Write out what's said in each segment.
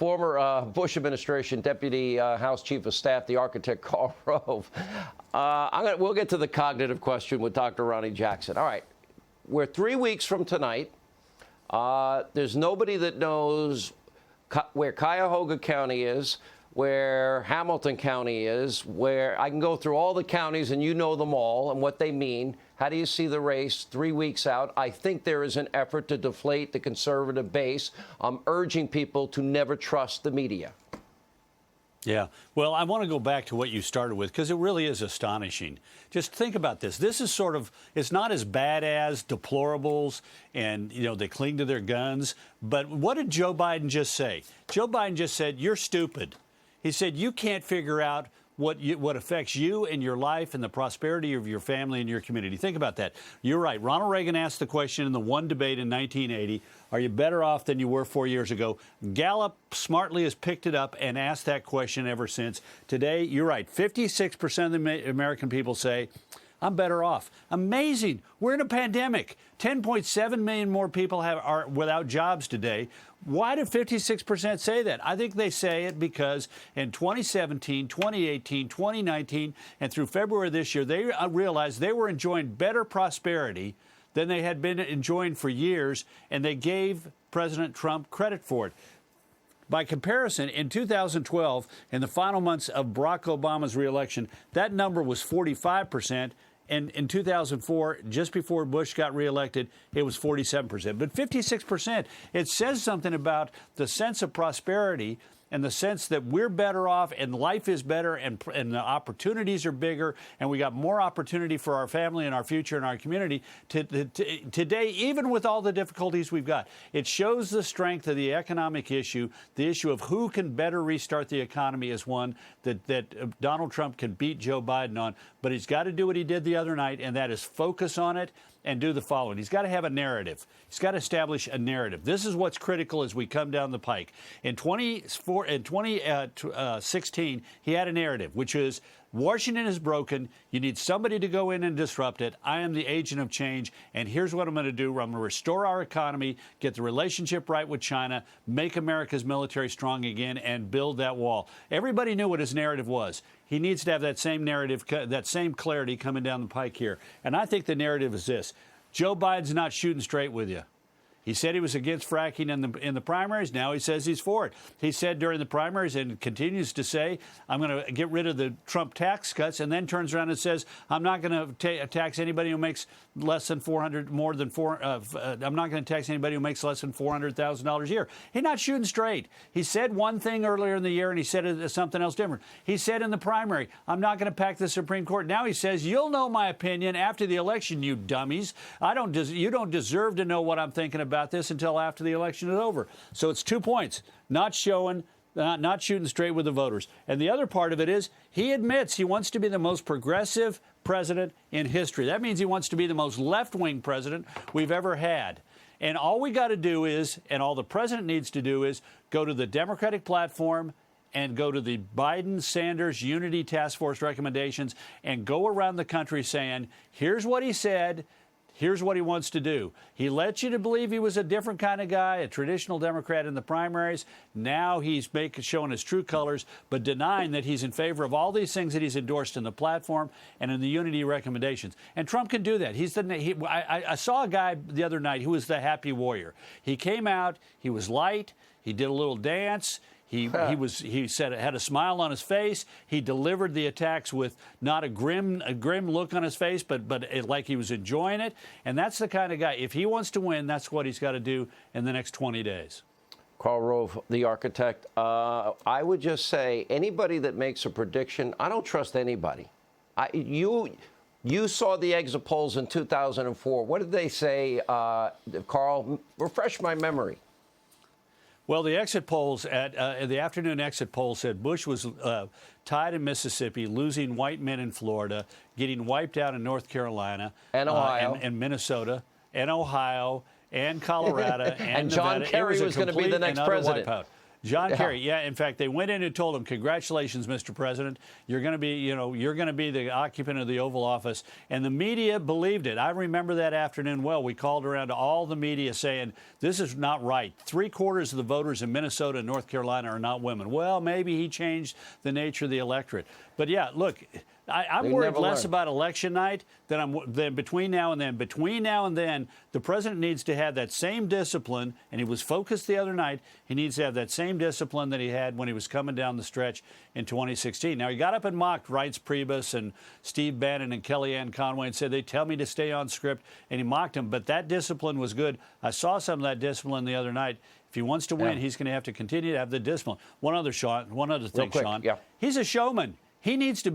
former Bush administration Deputy House Chief of Staff, the architect Karl Rove. We'll get to the cognitive question with Dr. Ronnie Jackson. All right, we're 3 weeks from tonight. There's nobody that knows where Cuyahoga County is, where Hamilton County is, where I can go through all the counties and you know them all and what they mean. How do you see the race 3 weeks out? I think there is an effort to deflate the conservative base. I'm urging people to never trust the media. Yeah. Well, I want to go back to what you started with, because it really is astonishing. Just think about this. This is sort of, it's not as bad as deplorables and, you know, they cling to their guns. But what did Joe Biden just say? Joe Biden just said, you're stupid. He said, you can't figure out what affects you and your life and the prosperity of your family and your community. Think about that. You're right. Ronald Reagan asked the question in the one debate in 1980, are you better off than you were 4 years ago? Gallup smartly has picked it up and asked that question ever since. Today, you're right. 56% of the American people say, I'm better off. Amazing. We're in a pandemic. 10.7 million more people are without jobs today. Why do 56% say that? I think they say it because in 2017, 2018, 2019, and through February this year, they realized they were enjoying better prosperity than they had been enjoying for years, and they gave President Trump credit for it. By comparison, in 2012, in the final months of Barack Obama's reelection, that number was 45%. And in 2004, just before Bush got reelected, it was 47%. But 56%, it says something about the sense of prosperity and the sense that we're better off and life is better and the opportunities are bigger and we got more opportunity for our family and our future and our community today, even with all the difficulties we've got. It shows the strength of the economic issue. The issue of who can better restart the economy is one that Donald Trump can beat Joe Biden on. But he's got to do what he did the other night, and that is focus on it and do the following. He's got to have a narrative. He's got to establish a narrative. This is what's critical as we come down the pike. In 2016, he had a narrative, which is Washington is broken. You need somebody to go in and disrupt it. I am the agent of change, and here's what I'm going to do. I'm going to restore our economy, get the relationship right with China, make America's military strong again, and build that wall. Everybody knew what his narrative was. He needs to have that same narrative, that same clarity coming down the pike here. And I think the narrative is this. Joe Biden's not shooting straight with you. He said he was against fracking in the primaries. Now he says he's for it. He said during the primaries and continues to say, I'm going to get rid of the Trump tax cuts, and then turns around and says, I'm not going to tax anybody who makes less than I'm not going to tax anybody who makes less than $400,000 a year. He's not shooting straight. He said one thing earlier in the year, and he said something else different. He said in the primary, I'm not going to pack the Supreme Court. Now he says, you'll know my opinion after the election, you dummies. You don't deserve to know what I'm thinking about this until after the election is over. So it's 2 points, not shooting straight with the voters. And the other part of it is he admits he wants to be the most progressive president in history. That means he wants to be the most left-wing president we've ever had. And all we got to do is, and all the president needs to do is, go to the Democratic platform and go to the Biden-Sanders Unity Task Force recommendations and go around the country saying, here's what he said, here's what he wants to do. He led you to believe he was a different kind of guy, a traditional Democrat in the primaries. Now he's showing his true colors, but denying that he's in favor of all these things that he's endorsed in the platform and in the unity recommendations. And Trump can do that. I saw a guy the other night who was the happy warrior. He came out, he was light, he did a little dance. He said it had a smile on his face. He delivered the attacks with not a grim look on his face, but like he was enjoying it. And that's the kind of guy, if he wants to win, that's what he's got to do in the next 20 days. Karl Rove, the architect. I would just say anybody that makes a prediction, I don't trust anybody. You saw the exit polls in 2004. What did they say, Karl? Refresh my memory. Well, the exit polls the afternoon exit poll said Bush was tied in Mississippi, losing white men in Florida, getting wiped out in North Carolina and Ohio and Minnesota and Ohio and Colorado and John Nevada. Kerry was going to be the next president. John Kerry. Yeah, in fact, they went in and told him, "Congratulations, Mr. President. You're going to be, you're going to be the occupant of the Oval Office." And the media believed it. I remember that afternoon well. We called around to all the media saying, "This is not right. 3/4 of the voters in Minnesota and North Carolina are not women." Well, maybe he changed the nature of the electorate. But yeah, look, I'm worried less about election night than between now and then. Between now and then, the president needs to have that same discipline, and he was focused the other night. He needs to have that same discipline that he had when he was coming down the stretch in 2016. Now, he got up and mocked Reince Priebus and Steve Bannon and Kellyanne Conway and said, "They tell me to stay on script," and he mocked him. But that discipline was good. I saw some of that discipline the other night. If he wants to win, he's going to have to continue to have the discipline. One other thing, Sean. Yeah. He's a showman. He needs to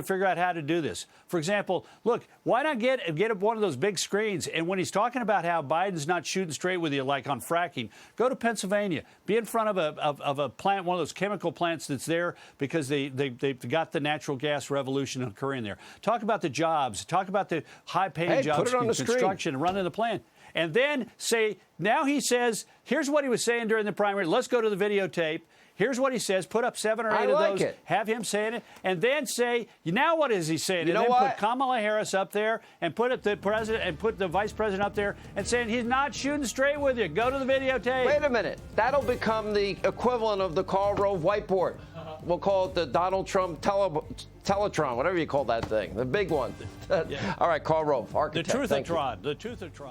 figure out how to do this. For example, look, why not get up one of those big screens? And when he's talking about how Biden's not shooting straight with you, like on fracking, go to Pennsylvania, be in front of a plant, one of those chemical plants that's there because they've got the natural gas revolution occurring there. Talk about the jobs. Talk about the high-paying jobs in construction and running the plant. And then say, now he says, here's what he was saying during the primary. Let's go to the videotape. Here's what he says. Put up 7 or 8 of those. Have him saying it, and then say, now what is he saying? And then put Kamala Harris up there, and put the president and put the vice president up there, and saying he's not shooting straight with you. Go to the videotape. Wait a minute. That'll become the equivalent of the Karl Rove whiteboard. We'll call it the Donald Trump Teletron, whatever you call that thing, the big one. All right, Karl Rove, architect. The truth of Tron. The truth of Tron.